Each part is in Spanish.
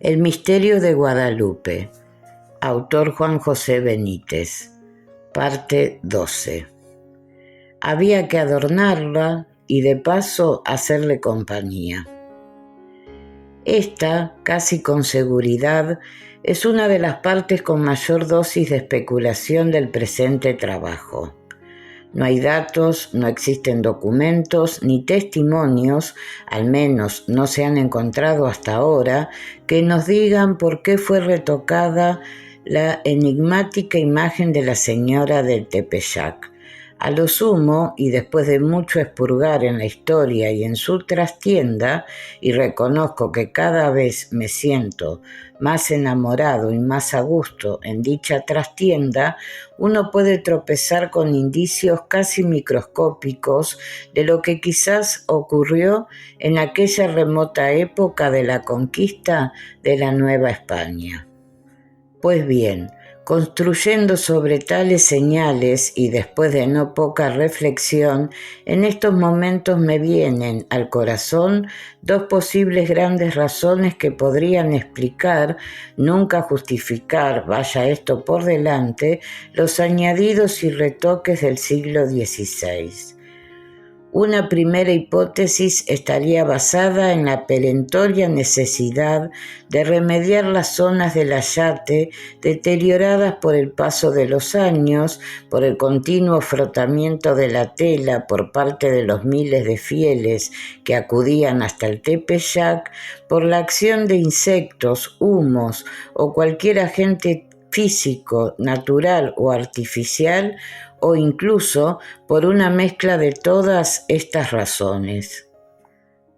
El misterio de Guadalupe. Autor Juan José Benítez. Parte 12. Había que adornarla y de paso hacerle compañía. Esta, casi con seguridad, es una de las partes con mayor dosis de especulación del presente trabajo. No hay datos, no existen documentos ni testimonios, al menos no se han encontrado hasta ahora, que nos digan por qué fue retocada la enigmática imagen de la señora del Tepeyac. A lo sumo, y después de mucho expurgar en la historia y en su trastienda, y reconozco que cada vez me siento más enamorado y más a gusto en dicha trastienda, uno puede tropezar con indicios casi microscópicos de lo que quizás ocurrió en aquella remota época de la conquista de la Nueva España. Pues bien, construyendo sobre tales señales y después de no poca reflexión, en estos momentos me vienen al corazón dos posibles grandes razones que podrían explicar, nunca justificar, vaya esto por delante, los añadidos y retoques del siglo XVI. Una primera hipótesis estaría basada en la perentoria necesidad de remediar las zonas del ayate deterioradas por el paso de los años, por el continuo frotamiento de la tela por parte de los miles de fieles que acudían hasta el Tepeyac, por la acción de insectos, humos o cualquier agente físico, natural o artificial, o incluso por una mezcla de todas estas razones.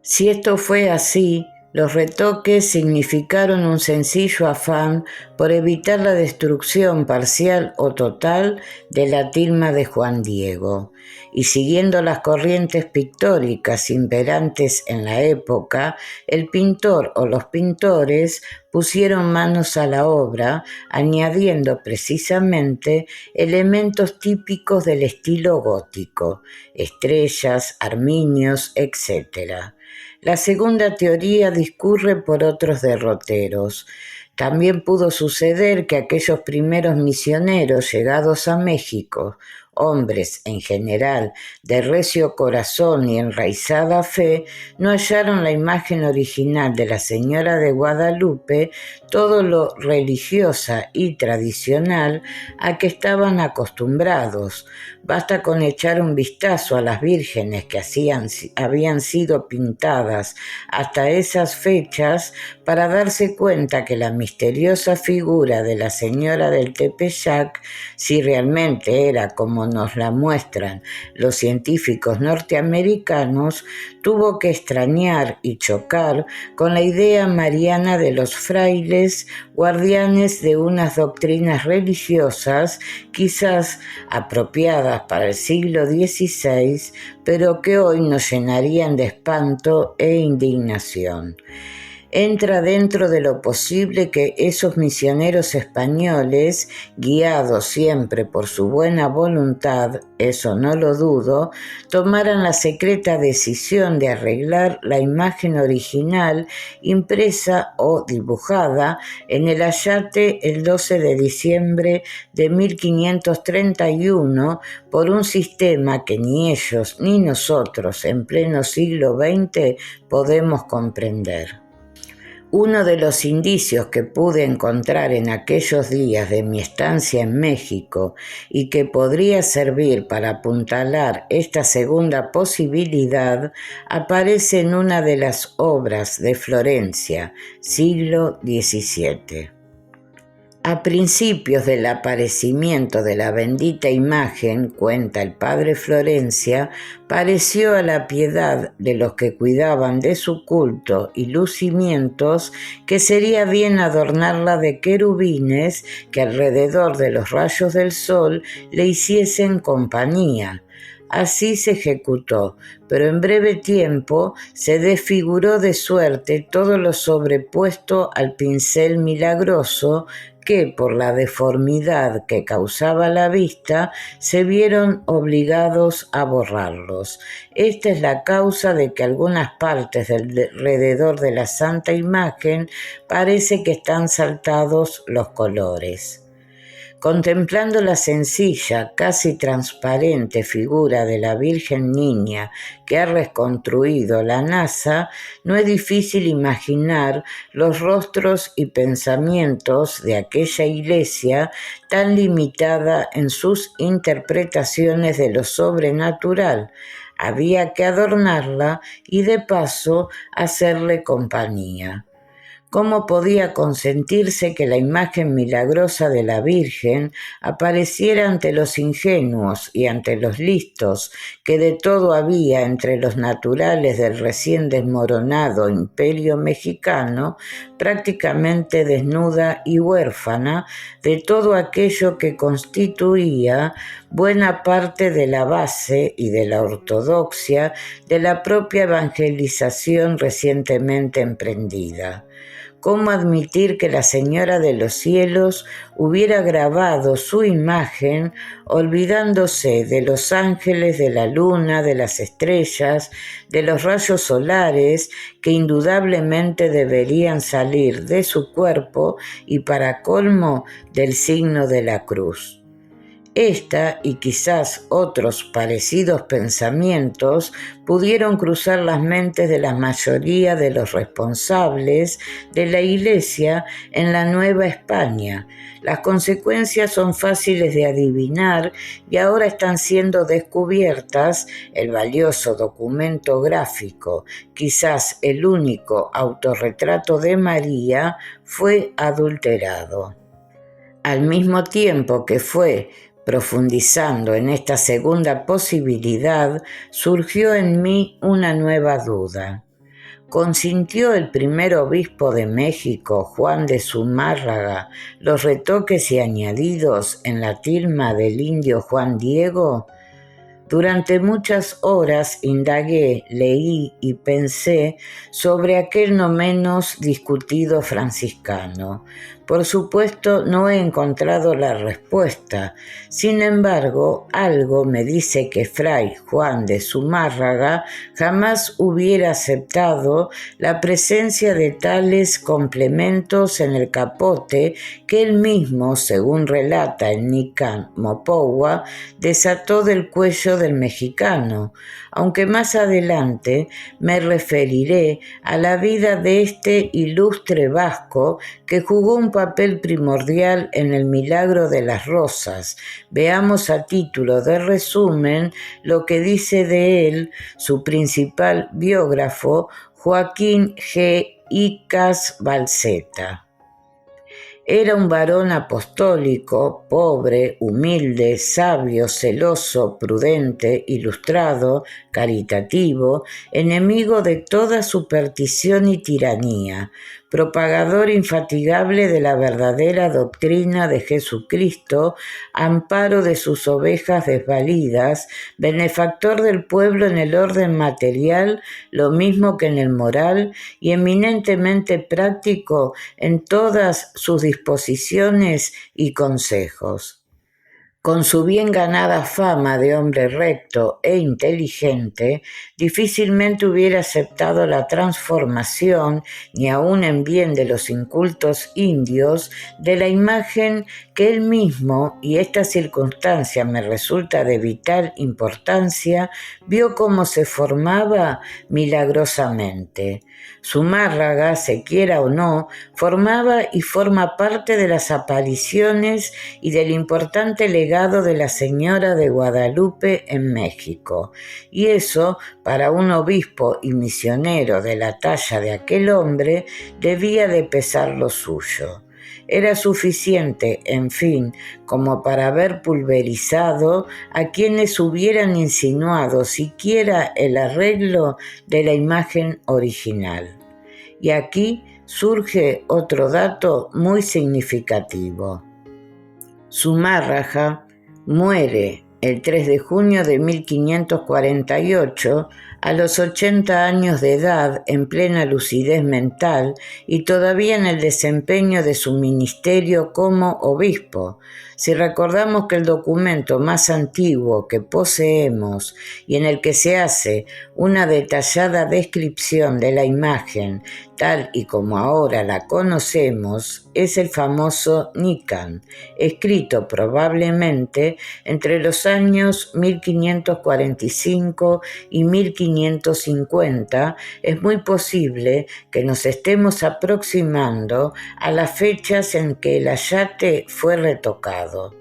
Si esto fue así, los retoques significaron un sencillo afán por evitar la destrucción parcial o total de la tilma de Juan Diego, y siguiendo las corrientes pictóricas imperantes en la época, el pintor o los pintores pusieron manos a la obra, añadiendo precisamente elementos típicos del estilo gótico, estrellas, arminios, etc. La segunda teoría discurre por otros derroteros. También pudo suceder que aquellos primeros misioneros llegados a México, hombres en general de recio corazón y enraizada fe, no hallaron la imagen original de la Señora de Guadalupe todo lo religiosa y tradicional a que estaban acostumbrados. Basta con echar un vistazo a las vírgenes que habían sido pintadas hasta esas fechas para darse cuenta que la misteriosa figura de la Señora del Tepeyac, si realmente era como nos la muestran los científicos norteamericanos, tuvo que extrañar y chocar con la idea mariana de los frailes, guardianes de unas doctrinas religiosas, quizás apropiadas para el siglo XVI, pero que hoy nos llenarían de espanto e indignación. Entra dentro de lo posible que esos misioneros españoles, guiados siempre por su buena voluntad, eso no lo dudo, tomaran la secreta decisión de arreglar la imagen original impresa o dibujada en el ayate el 12 de diciembre de 1531 por un sistema que ni ellos ni nosotros en pleno siglo XX podemos comprender. Uno de los indicios que pude encontrar en aquellos días de mi estancia en México y que podría servir para apuntalar esta segunda posibilidad aparece en una de las obras de Florencia, siglo XVII. A principios del aparecimiento de la bendita imagen, cuenta el padre Florencia, pareció a la piedad de los que cuidaban de su culto y lucimientos que sería bien adornarla de querubines que alrededor de los rayos del sol le hiciesen compañía. Así se ejecutó, pero en breve tiempo se desfiguró de suerte todo lo sobrepuesto al pincel milagroso que por la deformidad que causaba la vista se vieron obligados a borrarlos. Esta es la causa de que algunas partes alrededor de la santa imagen parece que están saltados los colores. Contemplando la sencilla, casi transparente figura de la Virgen Niña que ha reconstruido la NASA, no es difícil imaginar los rostros y pensamientos de aquella iglesia tan limitada en sus interpretaciones de lo sobrenatural. Había que adornarla y de paso hacerle compañía. ¿Cómo podía consentirse que la imagen milagrosa de la Virgen apareciera ante los ingenuos y ante los listos, que de todo había entre los naturales del recién desmoronado imperio mexicano, prácticamente desnuda y huérfana de todo aquello que constituía buena parte de la base y de la ortodoxia de la propia evangelización recientemente emprendida? ¿Cómo admitir que la Señora de los Cielos hubiera grabado su imagen olvidándose de los ángeles, de la luna, de las estrellas, de los rayos solares que indudablemente deberían salir de su cuerpo y para colmo del signo de la cruz? Esta y quizás otros parecidos pensamientos pudieron cruzar las mentes de la mayoría de los responsables de la Iglesia en la Nueva España. Las consecuencias son fáciles de adivinar y ahora están siendo descubiertas. El valioso documento gráfico, quizás el único autorretrato de María, fue adulterado. Al mismo tiempo que fue profundizando en esta segunda posibilidad, surgió en mí una nueva duda. ¿Consintió el primer obispo de México, Juan de Zumárraga, los retoques y añadidos en la tilma del indio Juan Diego? Durante muchas horas indagué, leí y pensé sobre aquel no menos discutido franciscano. Por supuesto, no he encontrado la respuesta. Sin embargo, algo me dice que Fray Juan de Zumárraga jamás hubiera aceptado la presencia de tales complementos en el capote que él mismo, según relata el Nican Mopowa, desató del cuello del mexicano, aunque más adelante me referiré a la vida de este ilustre vasco que jugó un papel primordial en el milagro de las rosas. Veamos a título de resumen lo que dice de él su principal biógrafo, Joaquín G. Icas Balseta. Era un varón apostólico, pobre, humilde, sabio, celoso, prudente, ilustrado, caritativo, enemigo de toda superstición y tiranía, propagador infatigable de la verdadera doctrina de Jesucristo, amparo de sus ovejas desvalidas, benefactor del pueblo en el orden material, lo mismo que en el moral, y eminentemente práctico en todas sus disposiciones y consejos. Con su bien ganada fama de hombre recto e inteligente, difícilmente hubiera aceptado la transformación, ni aun en bien de los incultos indios, de la imagen que él mismo, y esta circunstancia me resulta de vital importancia, vio cómo se formaba milagrosamente. Zumárraga, se quiera o no, formaba y forma parte de las apariciones y del importante legado de la Señora de Guadalupe en México, y eso, para un obispo y misionero de la talla de aquel hombre, debía de pesar lo suyo. Era suficiente, en fin, como para haber pulverizado a quienes hubieran insinuado siquiera el arreglo de la imagen original. Y aquí surge otro dato muy significativo. Zumárraga muere el 3 de junio de 1548, a los 80 años de edad, en plena lucidez mental y todavía en el desempeño de su ministerio como obispo. Si recordamos que el documento más antiguo que poseemos y en el que se hace una detallada descripción de la imagen, tal y como ahora la conocemos, es el famoso Nican, escrito probablemente entre los años 1545 y 1550, es muy posible que nos estemos aproximando a las fechas en que el ayate fue retocado.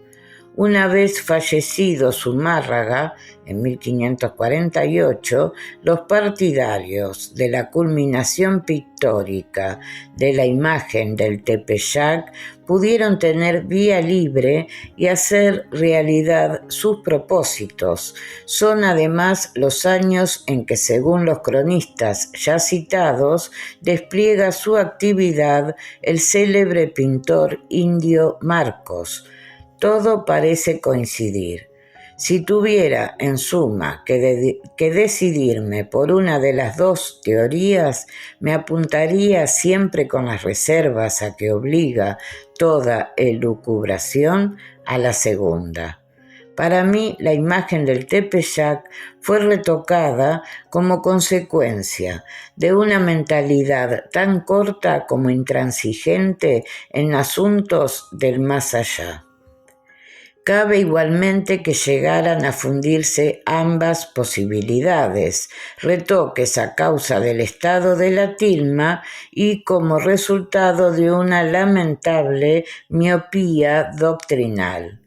Una vez fallecido Zumárraga, en 1548, los partidarios de la culminación pictórica de la imagen del Tepeyac pudieron tener vía libre y hacer realidad sus propósitos. Son además los años en que, según los cronistas ya citados, despliega su actividad el célebre pintor indio Marcos. Todo parece coincidir. Si tuviera, en suma, que decidirme por una de las dos teorías, me apuntaría siempre con las reservas a que obliga toda elucubración a la segunda. Para mí, la imagen del Tepeyac fue retocada como consecuencia de una mentalidad tan corta como intransigente en asuntos del más allá. Cabe igualmente que llegaran a fundirse ambas posibilidades, retoques a causa del estado de la tilma y como resultado de una lamentable miopía doctrinal.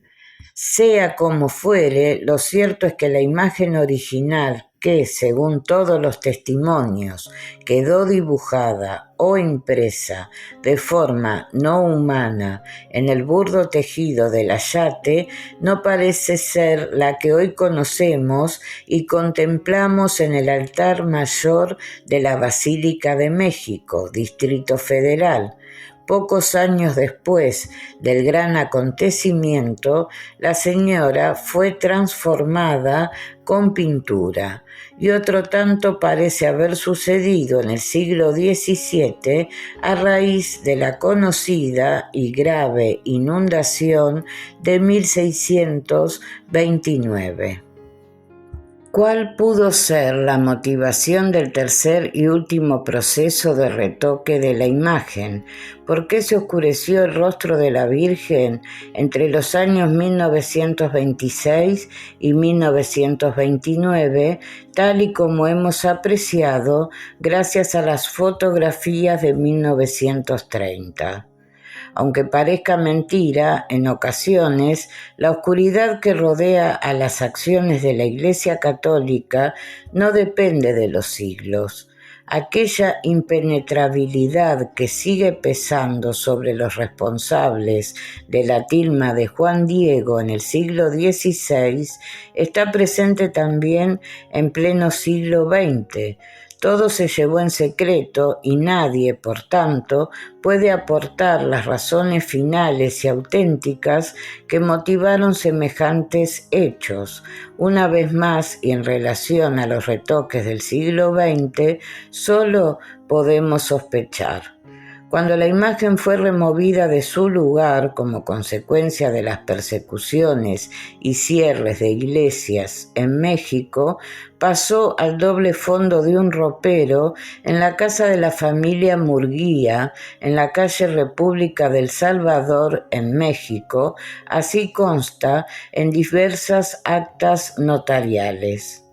Sea como fuere, lo cierto es que la imagen original que, según todos los testimonios, quedó dibujada o impresa de forma no humana en el burdo tejido del ayate, no parece ser la que hoy conocemos y contemplamos en el altar mayor de la Basílica de México, Distrito Federal. Pocos años después del gran acontecimiento, la señora fue transformada con pintura, y otro tanto parece haber sucedido en el siglo XVII a raíz de la conocida y grave inundación de 1629. ¿Cuál pudo ser la motivación del tercer y último proceso de retoque de la imagen? ¿Por qué se oscureció el rostro de la Virgen entre los años 1926 y 1929, tal y como hemos apreciado gracias a las fotografías de 1930? Aunque parezca mentira, en ocasiones, la oscuridad que rodea a las acciones de la Iglesia Católica no depende de los siglos. Aquella impenetrabilidad que sigue pesando sobre los responsables de la tilma de Juan Diego en el siglo XVI está presente también en pleno siglo XX. Todo se llevó en secreto y nadie, por tanto, puede aportar las razones finales y auténticas que motivaron semejantes hechos. Una vez más, y en relación a los retoques del siglo XX, solo podemos sospechar. Cuando la imagen fue removida de su lugar como consecuencia de las persecuciones y cierres de iglesias en México, pasó al doble fondo de un ropero en la casa de la familia Murguía, en la calle República del Salvador, en México. Así consta en diversas actas notariales.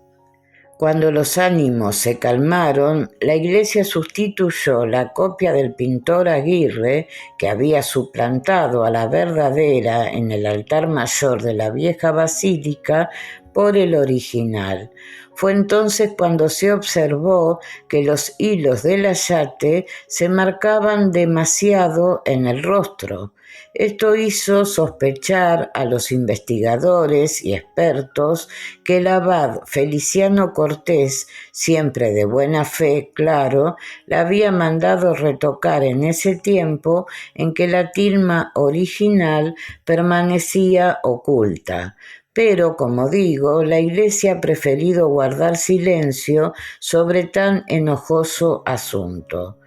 Cuando los ánimos se calmaron, la iglesia sustituyó la copia del pintor Aguirre, que había suplantado a la verdadera en el altar mayor de la vieja basílica, por el original. Fue entonces cuando se observó que los hilos del ayate se marcaban demasiado en el rostro. Esto hizo sospechar a los investigadores y expertos que el abad Feliciano Cortés, siempre de buena fe, claro, la había mandado retocar en ese tiempo en que la tilma original permanecía oculta. pero, como digo, la Iglesia ha preferido guardar silencio sobre tan enojoso asunto.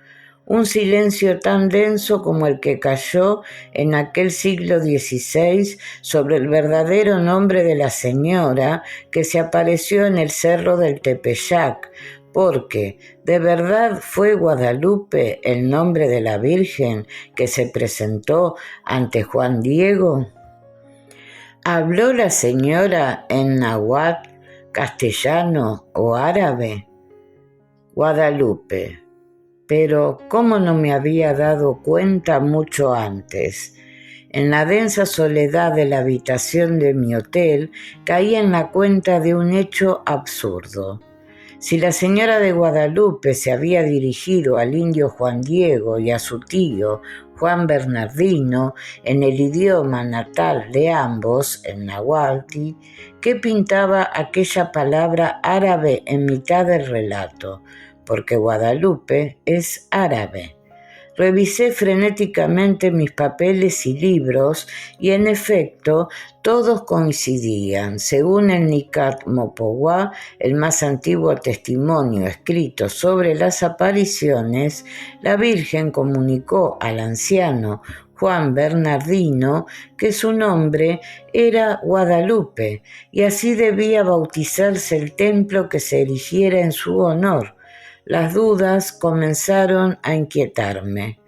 Un silencio tan denso como el que cayó en aquel siglo XVI sobre el verdadero nombre de la señora que se apareció en el cerro del Tepeyac, porque ¿de verdad fue Guadalupe el nombre de la Virgen que se presentó ante Juan Diego? ¿Habló la señora en náhuatl, castellano o árabe? Guadalupe. Pero ¿cómo no me había dado cuenta mucho antes? En la densa soledad de la habitación de mi hotel caí en la cuenta de un hecho absurdo. Si la señora de Guadalupe se había dirigido al indio Juan Diego y a su tío Juan Bernardino en el idioma natal de ambos, el náhuatl, ¿qué pintaba aquella palabra árabe en mitad del relato? Porque Guadalupe es árabe. Revisé frenéticamente mis papeles y libros y en efecto todos coincidían. Según el Nicat Mopowá, el más antiguo testimonio escrito sobre las apariciones, la Virgen comunicó al anciano Juan Bernardino que su nombre era Guadalupe y así debía bautizarse el templo que se erigiera en su honor. Las dudas comenzaron a inquietarme.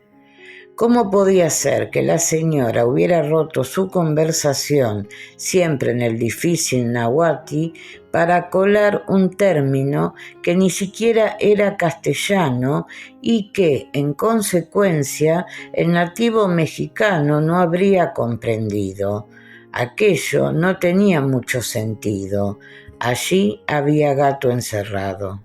¿Cómo podía ser que la señora hubiera roto su conversación, siempre en el difícil náhuatl, para colar un término que ni siquiera era castellano y que, en consecuencia, el nativo mexicano no habría comprendido? Aquello no tenía mucho sentido. Allí había gato encerrado.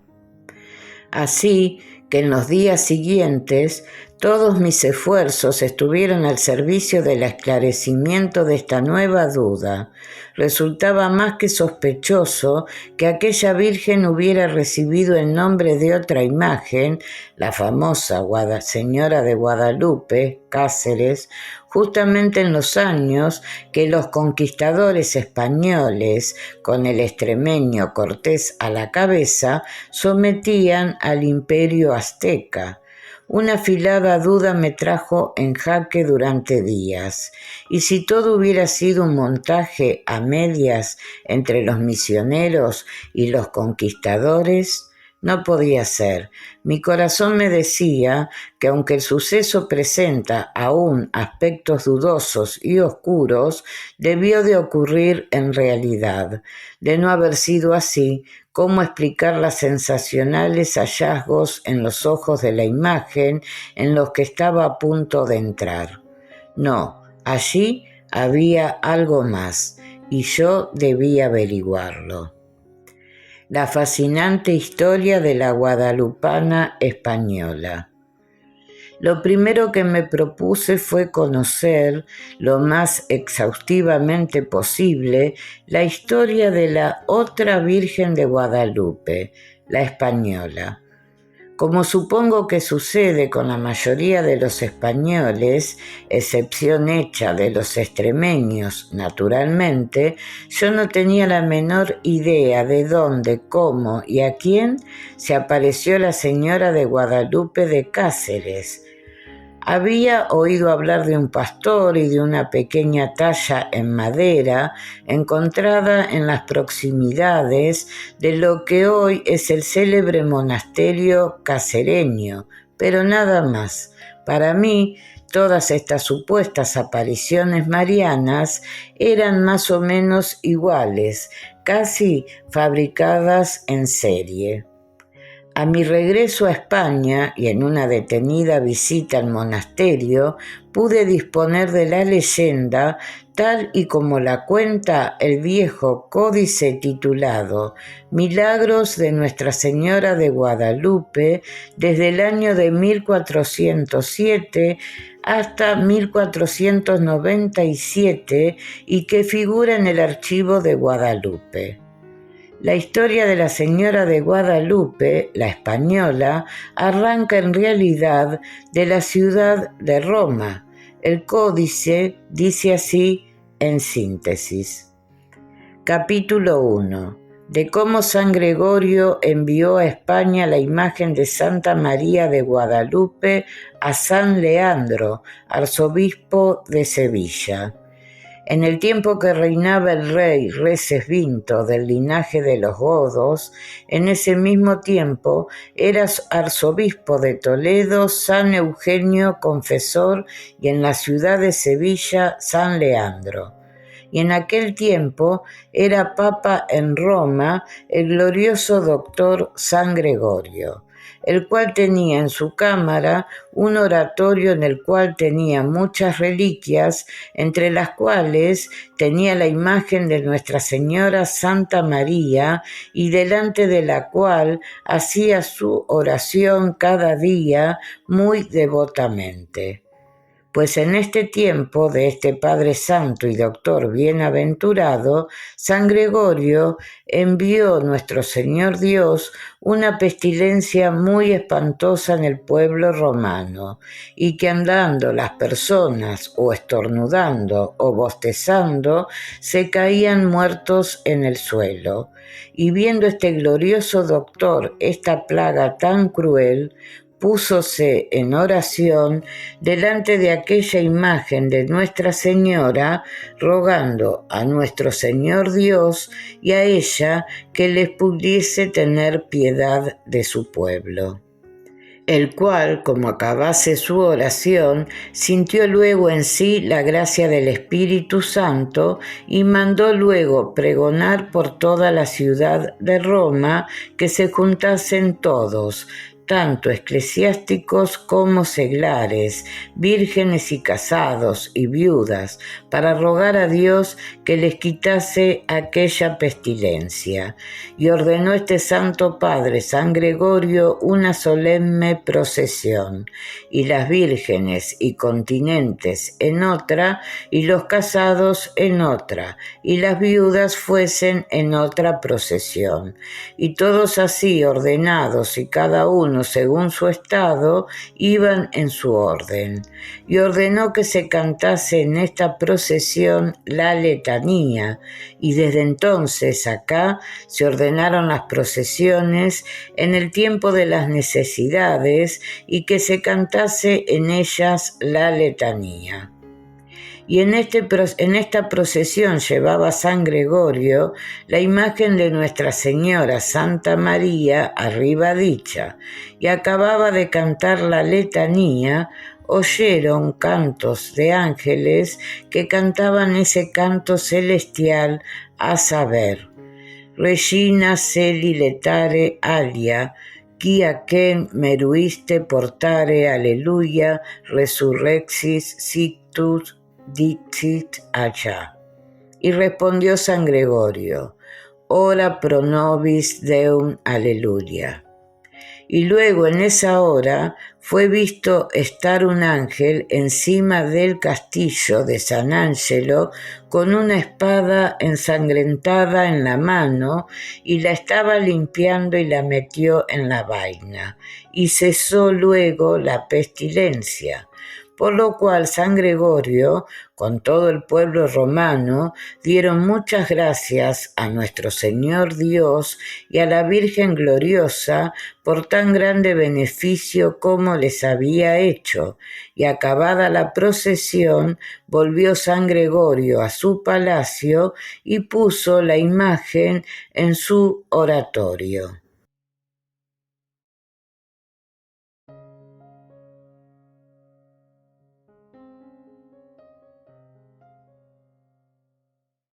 Así que en los días siguientes todos mis esfuerzos estuvieron al servicio del esclarecimiento de esta nueva duda. Resultaba más que sospechoso que aquella Virgen hubiera recibido el nombre de otra imagen, la famosa Señora de Guadalupe, Cáceres, justamente en los años que los conquistadores españoles, con el extremeño Cortés a la cabeza, sometían al imperio azteca. Una afilada duda me trajo en jaque durante días. ¿Y si todo hubiera sido un montaje a medias entre los misioneros y los conquistadores? No podía ser. Mi corazón me decía que aunque el suceso presenta aún aspectos dudosos y oscuros, debió de ocurrir en realidad. De no haber sido así, ¿cómo explicar los sensacionales hallazgos en los ojos de la imagen en los que estaba a punto de entrar? No, allí había algo más, y yo debía averiguarlo. La fascinante historia de la guadalupana española. Lo primero que me propuse fue conocer lo más exhaustivamente posible la historia de la otra Virgen de Guadalupe, la española. Como supongo que sucede con la mayoría de los españoles, excepción hecha de los extremeños, naturalmente, yo no tenía la menor idea de dónde, cómo y a quién se apareció la señora de Guadalupe de Cáceres. Había oído hablar de un pastor y de una pequeña talla en madera encontrada en las proximidades de lo que hoy es el célebre monasterio cacereño, pero nada más. Para mí, todas estas supuestas apariciones marianas eran más o menos iguales, casi fabricadas en serie. A mi regreso a España y en una detenida visita al monasterio, pude disponer de la leyenda tal y como la cuenta el viejo códice titulado Milagros de Nuestra Señora de Guadalupe desde el año de 1407 hasta 1497 y que figura en el archivo de Guadalupe. La historia de la señora de Guadalupe, la española, arranca en realidad de la ciudad de Roma. El códice dice así en síntesis. Capítulo 1. De cómo San Gregorio envió a España la imagen de Santa María de Guadalupe a San Leandro, arzobispo de Sevilla. En el tiempo que reinaba el rey Recesvinto del linaje de los godos, en ese mismo tiempo era arzobispo de Toledo San Eugenio Confesor y en la ciudad de Sevilla San Leandro. Y en aquel tiempo era papa en Roma el glorioso doctor San Gregorio, el cual tenía en su cámara un oratorio en el cual tenía muchas reliquias, entre las cuales tenía la imagen de Nuestra Señora Santa María, y delante de la cual hacía su oración cada día muy devotamente. Pues en este tiempo de este Padre Santo y Doctor bienaventurado, San Gregorio envió nuestro Señor Dios una pestilencia muy espantosa en el pueblo romano, y que andando las personas o estornudando o bostezando, se caían muertos en el suelo. Y viendo este glorioso doctor esta plaga tan cruel, púsose en oración delante de aquella imagen de Nuestra Señora, rogando a nuestro Señor Dios y a ella que les pudiese tener piedad de su pueblo. El cual, como acabase su oración, sintió luego en sí la gracia del Espíritu Santo y mandó luego pregonar por toda la ciudad de Roma que se juntasen todos, tanto eclesiásticos como seglares, vírgenes y casados y viudas, para rogar a Dios que les quitase aquella pestilencia. Y ordenó este Santo Padre, San Gregorio, una solemne procesión, y las vírgenes y continentes en otra, y los casados en otra, y las viudas fuesen en otra procesión. Y todos así ordenados, y cada uno según su estado, iban en su orden. Y ordenó que se cantase en esta procesión la letanía, y desde entonces acá se ordenaron las procesiones en el tiempo de las necesidades, y que se cantase en ellas la letanía. Y en esta procesión llevaba San Gregorio la imagen de Nuestra Señora Santa María arriba dicha, y acababa de cantar la letanía, oyeron cantos de ángeles que cantaban ese canto celestial, a saber: Regina celi letare alia, quia quem meruiste portare, aleluya, resurrexis sictus dixit allá. Y respondió San Gregorio: ora pro nobis Deum, aleluya. Y luego en esa hora fue visto estar un ángel encima del castillo de San Ángelo con una espada ensangrentada en la mano, y la estaba limpiando y la metió en la vaina, y cesó luego la pestilencia. Por lo cual San Gregorio, con todo el pueblo romano, dieron muchas gracias a nuestro Señor Dios y a la Virgen Gloriosa por tan grande beneficio como les había hecho. Y acabada la procesión, volvió San Gregorio a su palacio y puso la imagen en su oratorio.